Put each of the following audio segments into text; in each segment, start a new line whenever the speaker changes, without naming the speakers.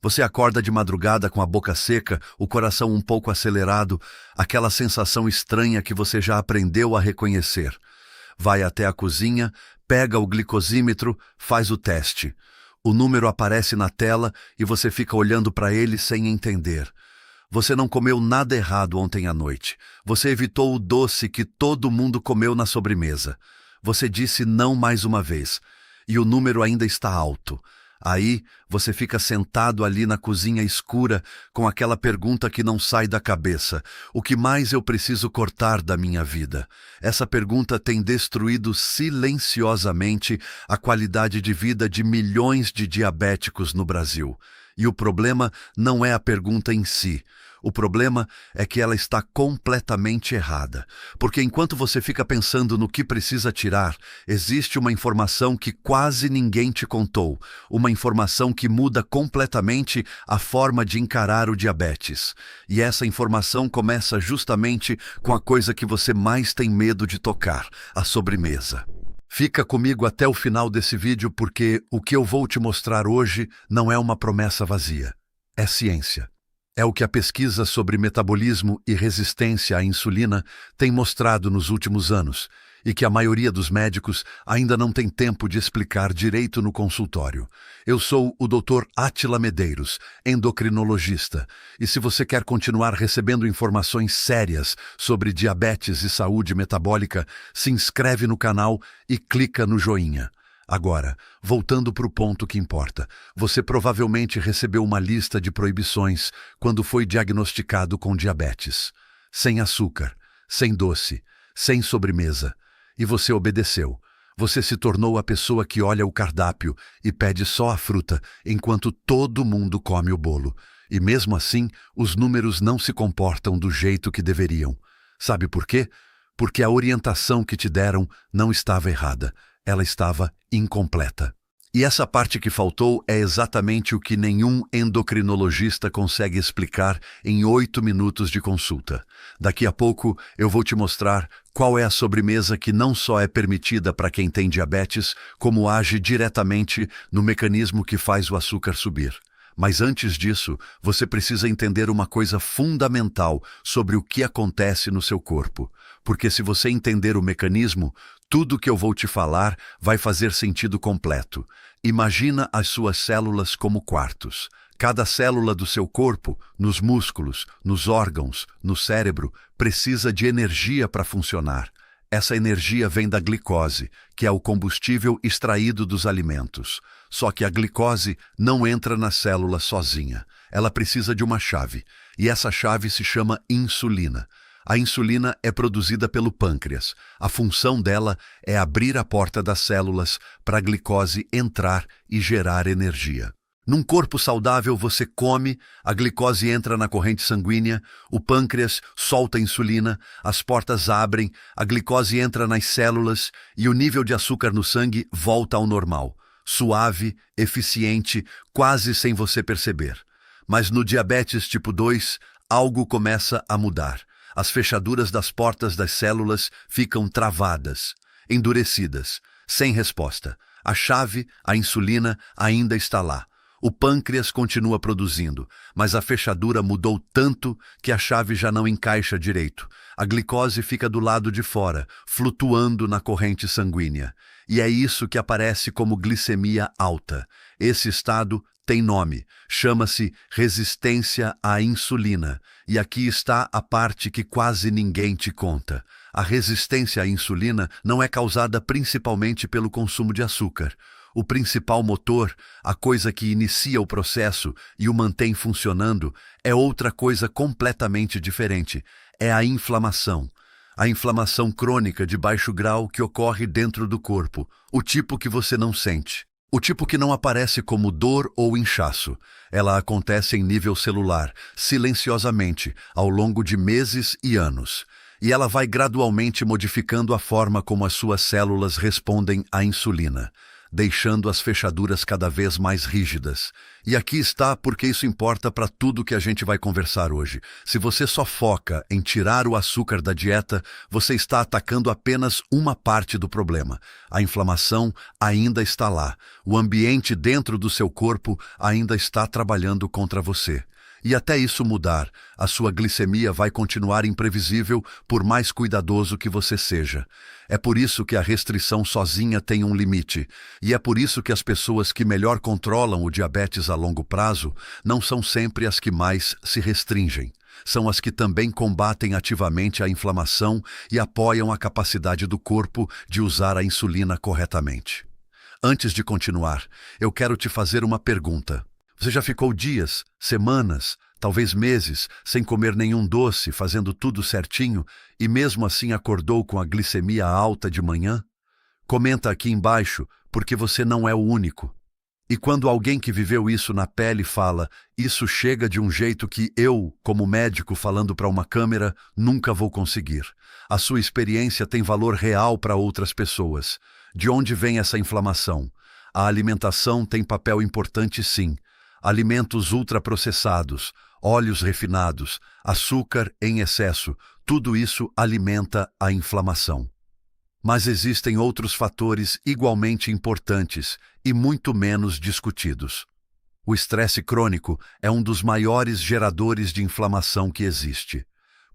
Você acorda de madrugada com a boca seca, o coração um pouco acelerado, aquela sensação estranha que você já aprendeu a reconhecer. Vai até a cozinha, pega o glicosímetro, faz o teste. O número aparece na tela e você fica olhando para ele sem entender. Você não comeu nada errado ontem à noite. Você evitou o doce que todo mundo comeu na sobremesa. Você disse não mais uma vez. E o número ainda está alto. Aí, você fica sentado ali na cozinha escura com aquela pergunta que não sai da cabeça. O que mais eu preciso cortar da minha vida? Essa pergunta tem destruído silenciosamente a qualidade de vida de milhões de diabéticos no Brasil. E o problema não é a pergunta em si. O problema é que ela está completamente errada, porque enquanto você fica pensando no que precisa tirar, existe uma informação que quase ninguém te contou, uma informação que muda completamente a forma de encarar o diabetes. E essa informação começa justamente com a coisa que você mais tem medo de tocar, a sobremesa. Fica comigo até o final desse vídeo porque o que eu vou te mostrar hoje não é uma promessa vazia, é ciência. É o que a pesquisa sobre metabolismo e resistência à insulina tem mostrado nos últimos anos e que a maioria dos médicos ainda não tem tempo de explicar direito no consultório. Eu sou o Dr. Átila Medeiros, endocrinologista, e se você quer continuar recebendo informações sérias sobre diabetes e saúde metabólica, se inscreve no canal e clica no joinha. Agora, voltando para o ponto que importa, você provavelmente recebeu uma lista de proibições quando foi diagnosticado com diabetes. Sem açúcar, sem doce, sem sobremesa. E você obedeceu. Você se tornou a pessoa que olha o cardápio e pede só a fruta, enquanto todo mundo come o bolo. E mesmo assim, os números não se comportam do jeito que deveriam. Sabe por quê? Porque a orientação que te deram não estava errada. Ela estava incompleta. E essa parte que faltou é exatamente o que nenhum endocrinologista consegue explicar em 8 minutos de consulta. Daqui a pouco eu vou te mostrar qual é a sobremesa que não só é permitida para quem tem diabetes, como age diretamente no mecanismo que faz o açúcar subir. Mas antes disso, você precisa entender uma coisa fundamental sobre o que acontece no seu corpo. Porque se você entender o mecanismo, tudo que eu vou te falar vai fazer sentido completo. Imagina as suas células como quartos. Cada célula do seu corpo, nos músculos, nos órgãos, no cérebro, precisa de energia para funcionar. Essa energia vem da glicose, que é o combustível extraído dos alimentos. Só que a glicose não entra na célula sozinha. Ela precisa de uma chave, e essa chave se chama insulina. A insulina é produzida pelo pâncreas. A função dela é abrir a porta das células para a glicose entrar e gerar energia. Num corpo saudável, você come, a glicose entra na corrente sanguínea, o pâncreas solta a insulina, as portas abrem, a glicose entra nas células e o nível de açúcar no sangue volta ao normal. Suave, eficiente, quase sem você perceber. Mas no diabetes tipo 2, algo começa a mudar. As fechaduras das portas das células ficam travadas, endurecidas, sem resposta. A chave, a insulina, ainda está lá. O pâncreas continua produzindo, mas a fechadura mudou tanto que a chave já não encaixa direito. A glicose fica do lado de fora, flutuando na corrente sanguínea. E é isso que aparece como glicemia alta. Esse estado tem nome, chama-se resistência à insulina. E aqui está a parte que quase ninguém te conta. A resistência à insulina não é causada principalmente pelo consumo de açúcar. O principal motor, a coisa que inicia o processo e o mantém funcionando, é outra coisa completamente diferente. É a inflamação. A inflamação crônica de baixo grau que ocorre dentro do corpo, o tipo que você não sente. O tipo que não aparece como dor ou inchaço. Ela acontece em nível celular, silenciosamente, ao longo de meses e anos. E ela vai gradualmente modificando a forma como as suas células respondem à insulina. deixando as fechaduras cada vez mais rígidas. E aqui está porque isso importa para tudo que a gente vai conversar hoje. Se você só foca em tirar o açúcar da dieta, você está atacando apenas uma parte do problema. A inflamação ainda está lá. O ambiente dentro do seu corpo ainda está trabalhando contra você. E até isso mudar, a sua glicemia vai continuar imprevisível por mais cuidadoso que você seja. É por isso que a restrição sozinha tem um limite. E é por isso que as pessoas que melhor controlam o diabetes a longo prazo não são sempre as que mais se restringem. São as que também combatem ativamente a inflamação e apoiam a capacidade do corpo de usar a insulina corretamente. Antes de continuar, eu quero te fazer uma pergunta. Você já ficou dias, semanas, talvez meses, sem comer nenhum doce, fazendo tudo certinho, e mesmo assim acordou com a glicemia alta de manhã? Comenta aqui embaixo, porque você não é o único. E quando alguém que viveu isso na pele fala, isso chega de um jeito que eu, como médico falando para uma câmera, nunca vou conseguir. A sua experiência tem valor real para outras pessoas. De onde vem essa inflamação? A alimentação tem papel importante, sim. Alimentos ultraprocessados, óleos refinados, açúcar em excesso, tudo isso alimenta a inflamação. Mas existem outros fatores igualmente importantes e muito menos discutidos. O estresse crônico é um dos maiores geradores de inflamação que existe.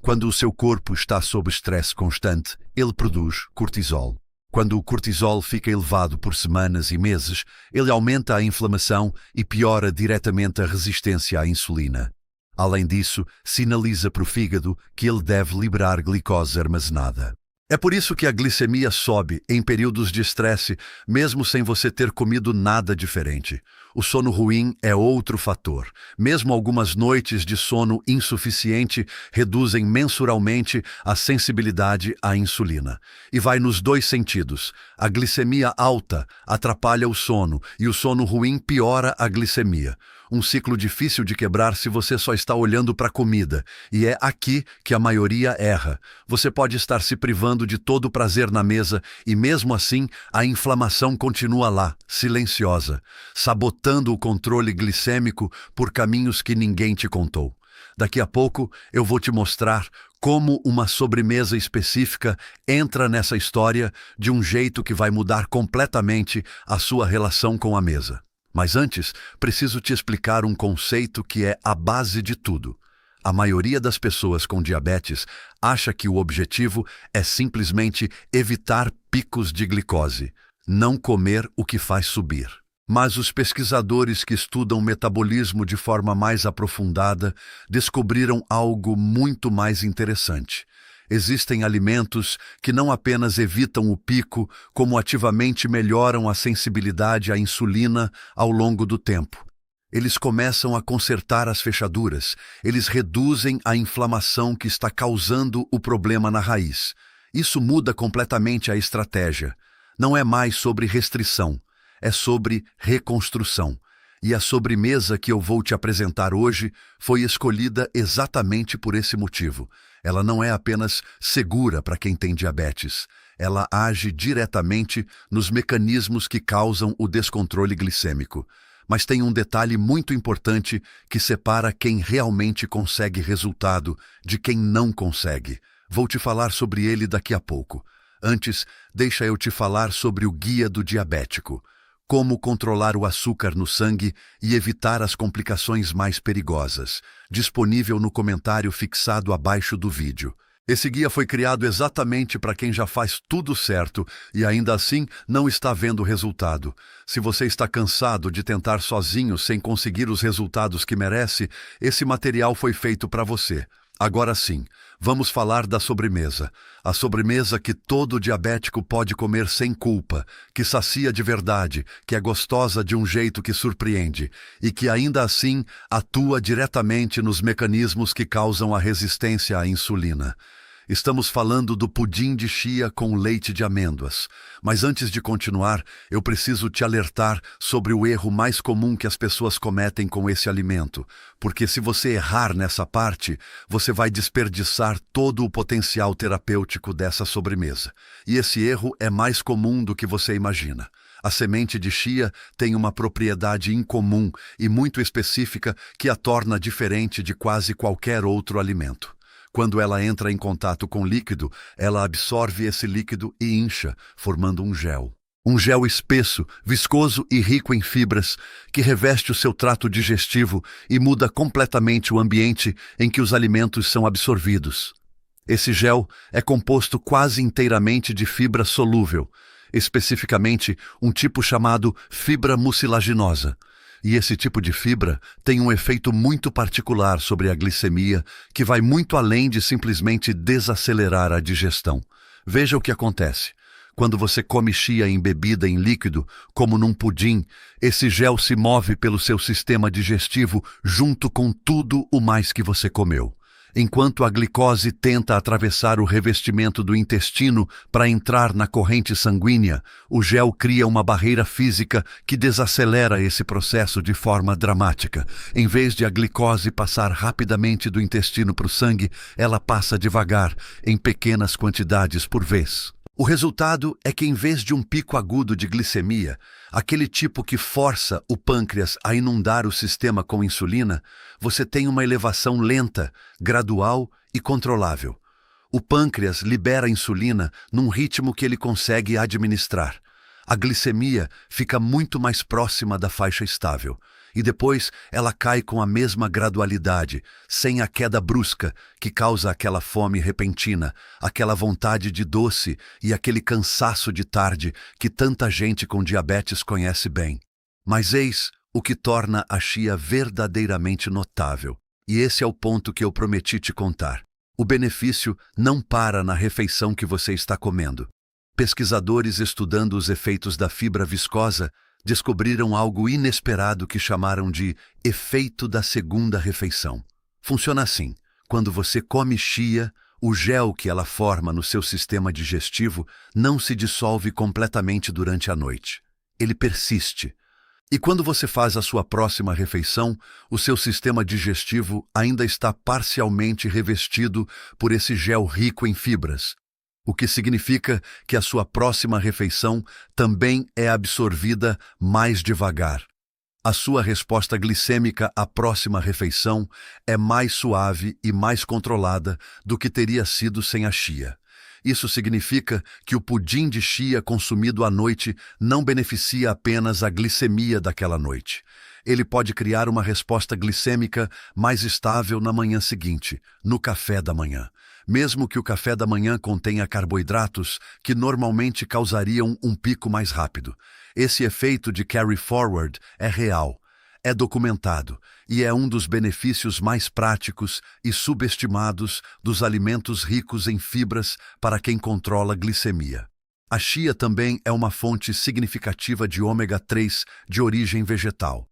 Quando o seu corpo está sob estresse constante, ele produz cortisol. Quando o cortisol fica elevado por semanas e meses, ele aumenta a inflamação e piora diretamente a resistência à insulina. Além disso, sinaliza para o fígado que ele deve liberar glicose armazenada. É por isso que a glicemia sobe em períodos de estresse, mesmo sem você ter comido nada diferente. O sono ruim é outro fator. Mesmo algumas noites de sono insuficiente reduzem mensuralmente a sensibilidade à insulina. E vai nos dois sentidos. A glicemia alta atrapalha o sono e o sono ruim piora a glicemia. Um ciclo difícil de quebrar se você só está olhando para a comida. E é aqui que a maioria erra. Você pode estar se privando de todo o prazer na mesa e mesmo assim a inflamação continua lá, silenciosa, sabotando o controle glicêmico por caminhos que ninguém te contou. Daqui a pouco eu vou te mostrar como uma sobremesa específica entra nessa história de um jeito que vai mudar completamente a sua relação com a mesa. Mas antes, preciso te explicar um conceito que é a base de tudo. A maioria das pessoas com diabetes acha que o objetivo é simplesmente evitar picos de glicose, não comer o que faz subir. Mas os pesquisadores que estudam metabolismo de forma mais aprofundada descobriram algo muito mais interessante. Existem alimentos que não apenas evitam o pico, como ativamente melhoram a sensibilidade à insulina ao longo do tempo. Eles começam a consertar as fechaduras, eles reduzem a inflamação que está causando o problema na raiz. Isso muda completamente a estratégia. Não é mais sobre restrição, é sobre reconstrução. E a sobremesa que eu vou te apresentar hoje foi escolhida exatamente por esse motivo. Ela não é apenas segura para quem tem diabetes. Ela age diretamente nos mecanismos que causam o descontrole glicêmico. Mas tem um detalhe muito importante que separa quem realmente consegue resultado de quem não consegue. Vou te falar sobre ele daqui a pouco. Antes, deixa eu te falar sobre o Guia do Diabético. Como controlar o açúcar no sangue e evitar as complicações mais perigosas. Disponível no comentário fixado abaixo do vídeo. Esse guia foi criado exatamente para quem já faz tudo certo e ainda assim não está vendo o resultado. Se você está cansado de tentar sozinho sem conseguir os resultados que merece, esse material foi feito para você. Agora sim, vamos falar da sobremesa. A sobremesa que todo diabético pode comer sem culpa, que sacia de verdade, que é gostosa de um jeito que surpreende e que ainda assim atua diretamente nos mecanismos que causam a resistência à insulina. Estamos falando do pudim de chia com leite de amêndoas. Mas antes de continuar, eu preciso te alertar sobre o erro mais comum que as pessoas cometem com esse alimento. Porque se você errar nessa parte, você vai desperdiçar todo o potencial terapêutico dessa sobremesa. E esse erro é mais comum do que você imagina. A semente de chia tem uma propriedade incomum e muito específica que a torna diferente de quase qualquer outro alimento. Quando ela entra em contato com líquido, ela absorve esse líquido e incha, formando um gel. Um gel espesso, viscoso e rico em fibras, que reveste o seu trato digestivo e muda completamente o ambiente em que os alimentos são absorvidos. Esse gel é composto quase inteiramente de fibra solúvel, especificamente um tipo chamado fibra mucilaginosa. E esse tipo de fibra tem um efeito muito particular sobre a glicemia, que vai muito além de simplesmente desacelerar a digestão. Veja o que acontece. Quando você come chia embebida em líquido, como num pudim, esse gel se move pelo seu sistema digestivo junto com tudo o mais que você comeu. Enquanto a glicose tenta atravessar o revestimento do intestino para entrar na corrente sanguínea, o gel cria uma barreira física que desacelera esse processo de forma dramática. Em vez de a glicose passar rapidamente do intestino para o sangue, ela passa devagar, em pequenas quantidades por vez. O resultado é que, em vez de um pico agudo de glicemia, aquele tipo que força o pâncreas a inundar o sistema com insulina, você tem uma elevação lenta, gradual e controlável. O pâncreas libera insulina num ritmo que ele consegue administrar. A glicemia fica muito mais próxima da faixa estável. E depois ela cai com a mesma gradualidade, sem a queda brusca que causa aquela fome repentina, aquela vontade de doce e aquele cansaço de tarde que tanta gente com diabetes conhece bem. Mas eis o que torna a chia verdadeiramente notável. E esse é o ponto que eu prometi te contar. O benefício não para na refeição que você está comendo. Pesquisadores estudando os efeitos da fibra viscosa descobriram algo inesperado que chamaram de efeito da segunda refeição. Funciona assim: quando você come chia, o gel que ela forma no seu sistema digestivo não se dissolve completamente durante a noite. Ele persiste. E quando você faz a sua próxima refeição, o seu sistema digestivo ainda está parcialmente revestido por esse gel rico em fibras, o que significa que a sua próxima refeição também é absorvida mais devagar. A sua resposta glicêmica à próxima refeição é mais suave e mais controlada do que teria sido sem a chia. Isso significa que o pudim de chia consumido à noite não beneficia apenas a glicemia daquela noite. Ele pode criar uma resposta glicêmica mais estável na manhã seguinte, no café da manhã. Mesmo que o café da manhã contenha carboidratos que normalmente causariam um pico mais rápido. Esse efeito de carry forward é real, é documentado e é um dos benefícios mais práticos e subestimados dos alimentos ricos em fibras para quem controla glicemia. A chia também é uma fonte significativa de ômega 3 de origem vegetal.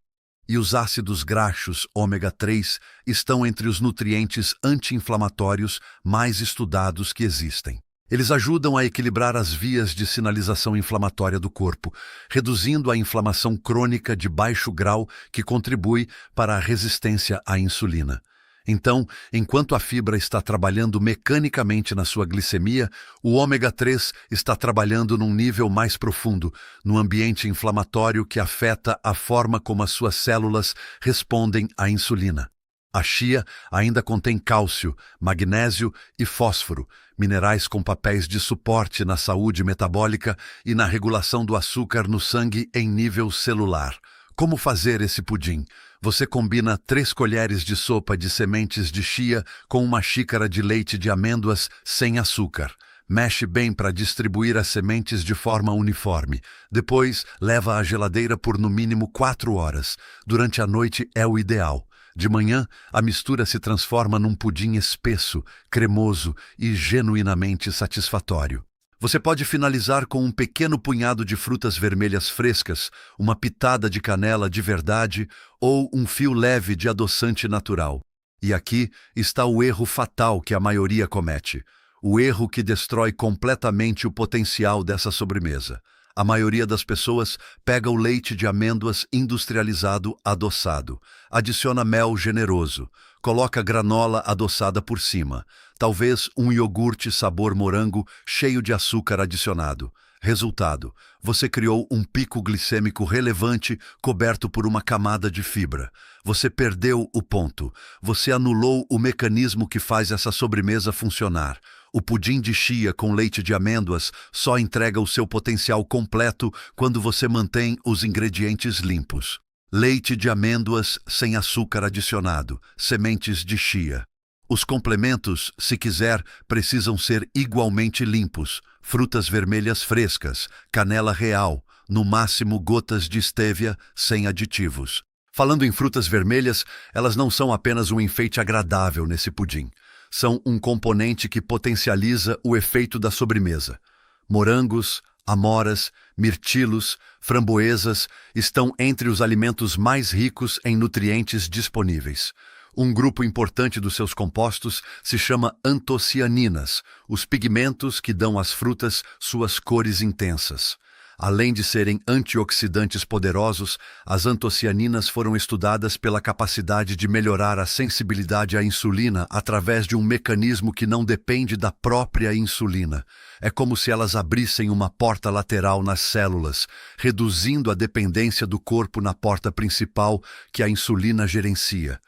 E os ácidos graxos ômega 3 estão entre os nutrientes anti-inflamatórios mais estudados que existem. Eles ajudam a equilibrar as vias de sinalização inflamatória do corpo, reduzindo a inflamação crônica de baixo grau que contribui para a resistência à insulina. Então, enquanto a fibra está trabalhando mecanicamente na sua glicemia, o ômega 3 está trabalhando num nível mais profundo, no ambiente inflamatório que afeta a forma como as suas células respondem à insulina. A chia ainda contém cálcio, magnésio e fósforo, minerais com papéis de suporte na saúde metabólica e na regulação do açúcar no sangue em nível celular. Como fazer esse pudim? Você combina 3 colheres de sopa de sementes de chia com uma xícara de leite de amêndoas sem açúcar. Mexe bem para distribuir as sementes de forma uniforme. Depois, leva à geladeira por no mínimo 4 horas. Durante a noite é o ideal. De manhã, a mistura se transforma num pudim espesso, cremoso e genuinamente satisfatório. Você pode finalizar com um pequeno punhado de frutas vermelhas frescas, uma pitada de canela de verdade ou um fio leve de adoçante natural. E aqui está o erro fatal que a maioria comete. O erro que destrói completamente o potencial dessa sobremesa. A maioria das pessoas pega o leite de amêndoas industrializado adoçado, adiciona mel generoso, coloca granola adoçada por cima, talvez um iogurte sabor morango cheio de açúcar adicionado. Resultado: você criou um pico glicêmico relevante coberto por uma camada de fibra. Você perdeu o ponto. Você anulou o mecanismo que faz essa sobremesa funcionar. O pudim de chia com leite de amêndoas só entrega o seu potencial completo quando você mantém os ingredientes limpos. Leite de amêndoas sem açúcar adicionado, sementes de chia. Os complementos, se quiser, precisam ser igualmente limpos. Frutas vermelhas frescas, canela real, no máximo gotas de estévia, sem aditivos. Falando em frutas vermelhas, elas não são apenas um enfeite agradável nesse pudim. São um componente que potencializa o efeito da sobremesa. Morangos, amoras, mirtilos, framboesas estão entre os alimentos mais ricos em nutrientes disponíveis. Um grupo importante dos seus compostos se chama antocianinas, os pigmentos que dão às frutas suas cores intensas. Além de serem antioxidantes poderosos, as antocianinas foram estudadas pela capacidade de melhorar a sensibilidade à insulina através de um mecanismo que não depende da própria insulina. É como se elas abrissem uma porta lateral nas células, reduzindo a dependência do corpo na porta principal que a insulina gerencia.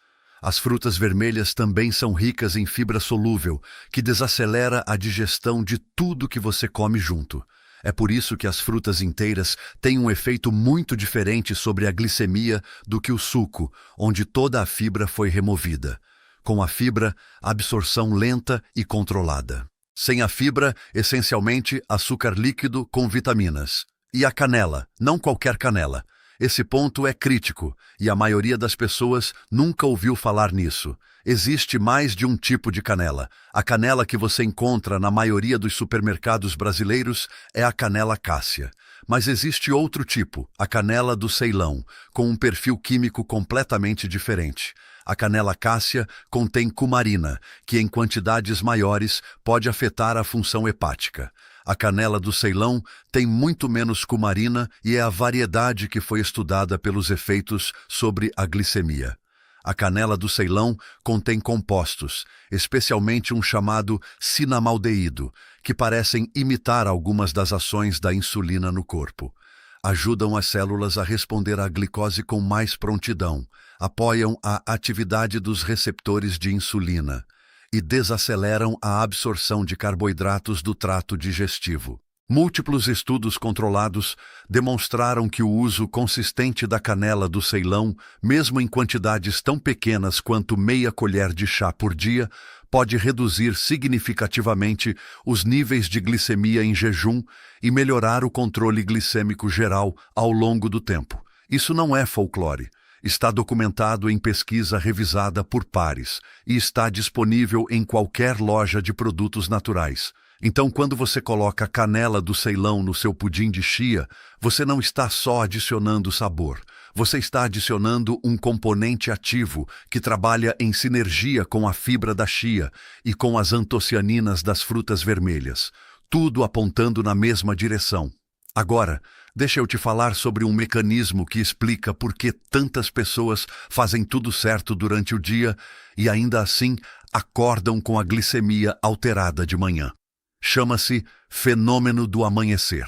As frutas vermelhas também são ricas em fibra solúvel, que desacelera a digestão de tudo que você come junto. É por isso que as frutas inteiras têm um efeito muito diferente sobre a glicemia do que o suco, onde toda a fibra foi removida. Com a fibra, absorção lenta e controlada. Sem a fibra, essencialmente açúcar líquido com vitaminas. E a canela, não qualquer canela. Esse ponto é crítico, e a maioria das pessoas nunca ouviu falar nisso. Existe mais de um tipo de canela. A canela que você encontra na maioria dos supermercados brasileiros é a canela cássia. Mas existe outro tipo, a canela do Ceilão, com um perfil químico completamente diferente. A canela cássia contém cumarina, que em quantidades maiores pode afetar a função hepática. A canela do Ceilão tem muito menos cumarina e é a variedade que foi estudada pelos efeitos sobre a glicemia. A canela do Ceilão contém compostos, especialmente um chamado cinamaldeído, que parecem imitar algumas das ações da insulina no corpo. Ajudam as células a responder à glicose com mais prontidão, apoiam a atividade dos receptores de insulina e desaceleram a absorção de carboidratos do trato digestivo. Múltiplos estudos controlados demonstraram que o uso consistente da canela do Ceilão, mesmo em quantidades tão pequenas quanto meia colher de chá por dia, pode reduzir significativamente os níveis de glicemia em jejum e melhorar o controle glicêmico geral ao longo do tempo. Isso não é folclore. Está documentado em pesquisa revisada por pares e está disponível em qualquer loja de produtos naturais. Então, quando você coloca a canela do Ceilão no seu pudim de chia, você não está só adicionando sabor. Você está adicionando um componente ativo que trabalha em sinergia com a fibra da chia e com as antocianinas das frutas vermelhas, tudo apontando na mesma direção. Agora, deixa eu te falar sobre um mecanismo que explica por que tantas pessoas fazem tudo certo durante o dia e ainda assim acordam com a glicemia alterada de manhã. Chama-se fenômeno do amanhecer.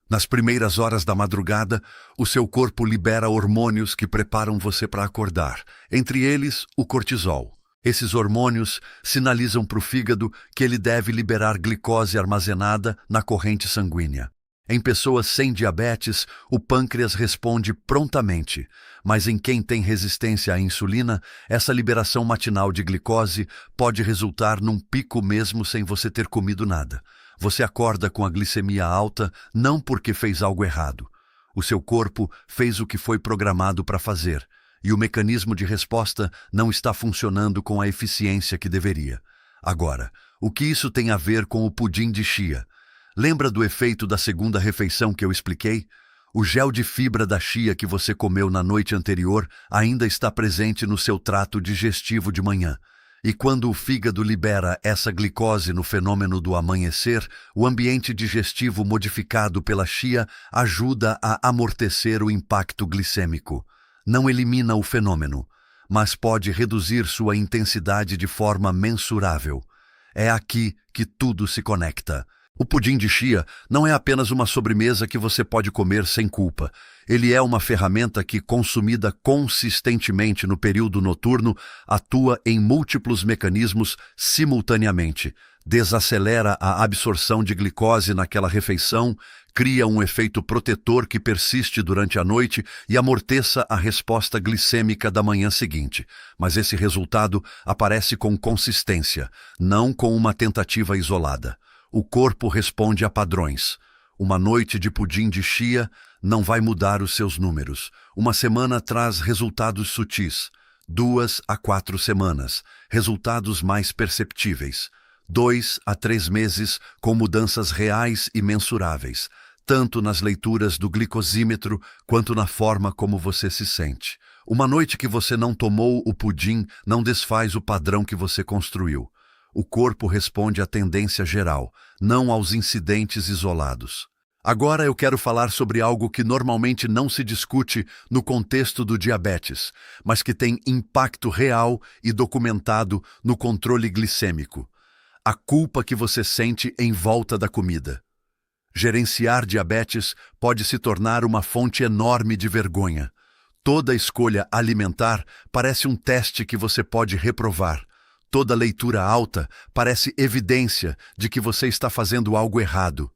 Nas primeiras horas da madrugada, o seu corpo libera hormônios que preparam você para acordar, entre eles o cortisol. Esses hormônios sinalizam para o fígado que ele deve liberar glicose armazenada na corrente sanguínea. Em pessoas sem diabetes, o pâncreas responde prontamente, mas em quem tem resistência à insulina, essa liberação matinal de glicose pode resultar num pico mesmo sem você ter comido nada. Você acorda com a glicemia alta não porque fez algo errado. O seu corpo fez o que foi programado para fazer, e o mecanismo de resposta não está funcionando com a eficiência que deveria. Agora, o que isso tem a ver com o pudim de chia? Lembra do efeito da segunda refeição que eu expliquei? O gel de fibra da chia que você comeu na noite anterior ainda está presente no seu trato digestivo de manhã. E quando o fígado libera essa glicose no fenômeno do amanhecer, o ambiente digestivo modificado pela chia ajuda a amortecer o impacto glicêmico. Não elimina o fenômeno, mas pode reduzir sua intensidade de forma mensurável. É aqui que tudo se conecta. O pudim de chia não é apenas uma sobremesa que você pode comer sem culpa. Ele é uma ferramenta que, consumida consistentemente no período noturno, atua em múltiplos mecanismos simultaneamente. Desacelera a absorção de glicose naquela refeição, cria um efeito protetor que persiste durante a noite e amorteça a resposta glicêmica da manhã seguinte. Mas esse resultado aparece com consistência, não com uma tentativa isolada. O corpo responde a padrões. Uma noite de pudim de chia não vai mudar os seus números. Uma semana traz resultados sutis. 2 a 4 semanas, resultados mais perceptíveis. 2 a 3 meses com mudanças reais e mensuráveis, tanto nas leituras do glicosímetro quanto na forma como você se sente. Uma noite que você não tomou o pudim não desfaz o padrão que você construiu. O corpo responde à tendência geral, não aos incidentes isolados. Agora eu quero falar sobre algo que normalmente não se discute no contexto do diabetes, mas que tem impacto real e documentado no controle glicêmico. A culpa que você sente em volta da comida. Gerenciar diabetes pode se tornar uma fonte enorme de vergonha. Toda escolha alimentar parece um teste que você pode reprovar. Toda leitura alta parece evidência de que você está fazendo algo errado.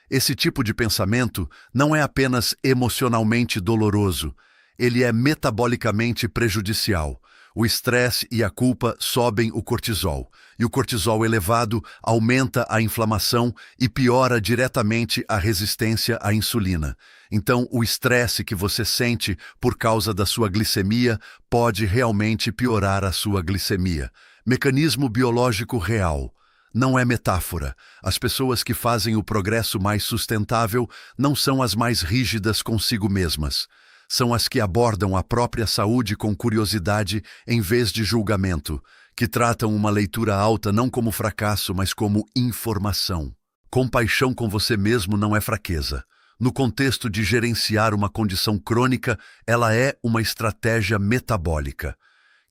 Esse tipo de pensamento não é apenas emocionalmente doloroso, ele é metabolicamente prejudicial. O estresse e a culpa sobem o cortisol, e o cortisol elevado aumenta a inflamação e piora diretamente a resistência à insulina. Então, o estresse que você sente por causa da sua glicemia pode realmente piorar a sua glicemia. Mecanismo biológico real. Não é metáfora. As pessoas que fazem o progresso mais sustentável não são as mais rígidas consigo mesmas. São as que abordam a própria saúde com curiosidade em vez de julgamento, que tratam uma leitura alta não como fracasso, mas como informação. Compaixão com você mesmo não é fraqueza. No contexto de gerenciar uma condição crônica, ela é uma estratégia metabólica.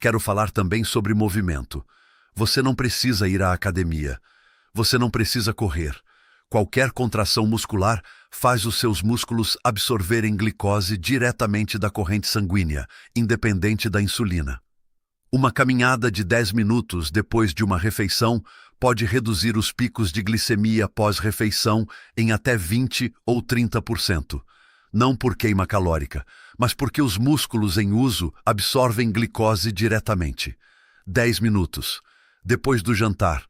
Quero falar também sobre movimento. Você não precisa ir à academia. Você não precisa correr. Qualquer contração muscular faz os seus músculos absorverem glicose diretamente da corrente sanguínea, independente da insulina. Uma caminhada de 10 minutos depois de uma refeição pode reduzir os picos de glicemia pós-refeição em até 20 ou 30%. Não por queima calórica, mas porque os músculos em uso absorvem glicose diretamente. 10 minutos. Depois do jantar,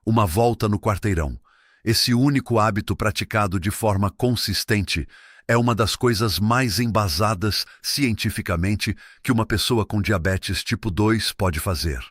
uma volta no quarteirão. Esse único hábito praticado de forma consistente é uma das coisas mais embasadas cientificamente que uma pessoa com diabetes tipo 2 pode fazer.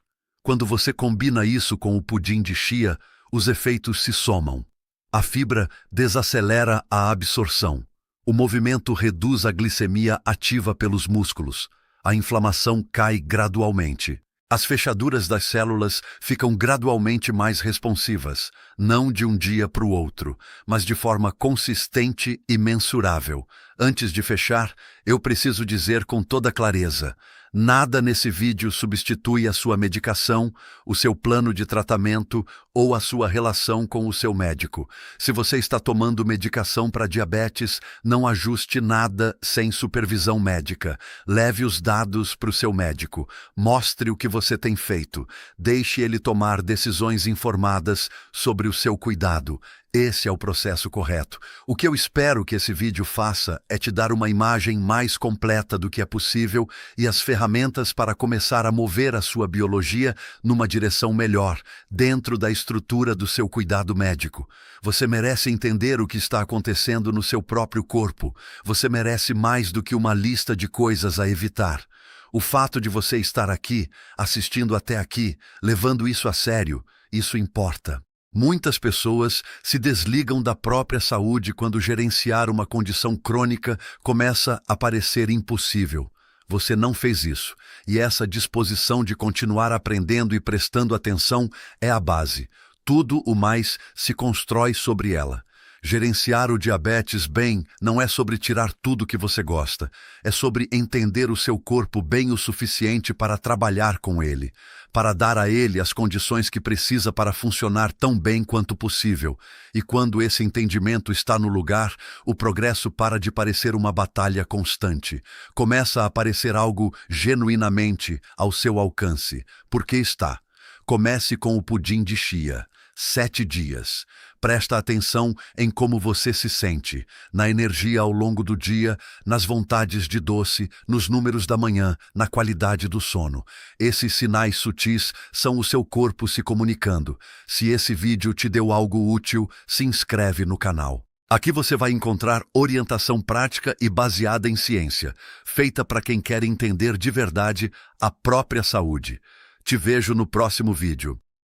Quando você combina isso com o pudim de chia, os efeitos se somam. A fibra desacelera a absorção. O movimento reduz a glicemia ativa pelos músculos. A inflamação cai gradualmente. As fechaduras das células ficam gradualmente mais responsivas, não de um dia para o outro, mas de forma consistente e mensurável. Antes de fechar, eu preciso dizer com toda clareza: nada nesse vídeo substitui a sua medicação, o seu plano de tratamento ou a sua relação com o seu médico. Se você está tomando medicação para diabetes, não ajuste nada sem supervisão médica. Leve os dados para o seu médico. Mostre o que você tem feito. Deixe ele tomar decisões informadas sobre o seu cuidado. Esse é o processo correto. O que eu espero que esse vídeo faça é te dar uma imagem mais completa do que é possível e as ferramentas para começar a mover a sua biologia numa direção melhor, dentro da estrutura do seu cuidado médico. Você merece entender o que está acontecendo no seu próprio corpo. Você merece mais do que uma lista de coisas a evitar. O fato de você estar aqui, assistindo até aqui, levando isso a sério, isso importa. Muitas pessoas se desligam da própria saúde quando gerenciar uma condição crônica começa a parecer impossível. Você não fez isso, e essa disposição de continuar aprendendo e prestando atenção é a base. Tudo o mais se constrói sobre ela. Gerenciar o diabetes bem não é sobre tirar tudo que você gosta, é sobre entender o seu corpo bem o suficiente para trabalhar com ele, para dar a ele as condições que precisa para funcionar tão bem quanto possível. E quando esse entendimento está no lugar, o progresso para de parecer uma batalha constante. Começa a parecer algo genuinamente ao seu alcance. Porque está. Comece com o pudim de chia. 7 dias. Presta atenção em como você se sente, na energia ao longo do dia, nas vontades de doce, nos números da manhã, na qualidade do sono. Esses sinais sutis são o seu corpo se comunicando. Se esse vídeo te deu algo útil, se inscreve no canal. Aqui você vai encontrar orientação prática e baseada em ciência, feita para quem quer entender de verdade a própria saúde. Te vejo no próximo vídeo.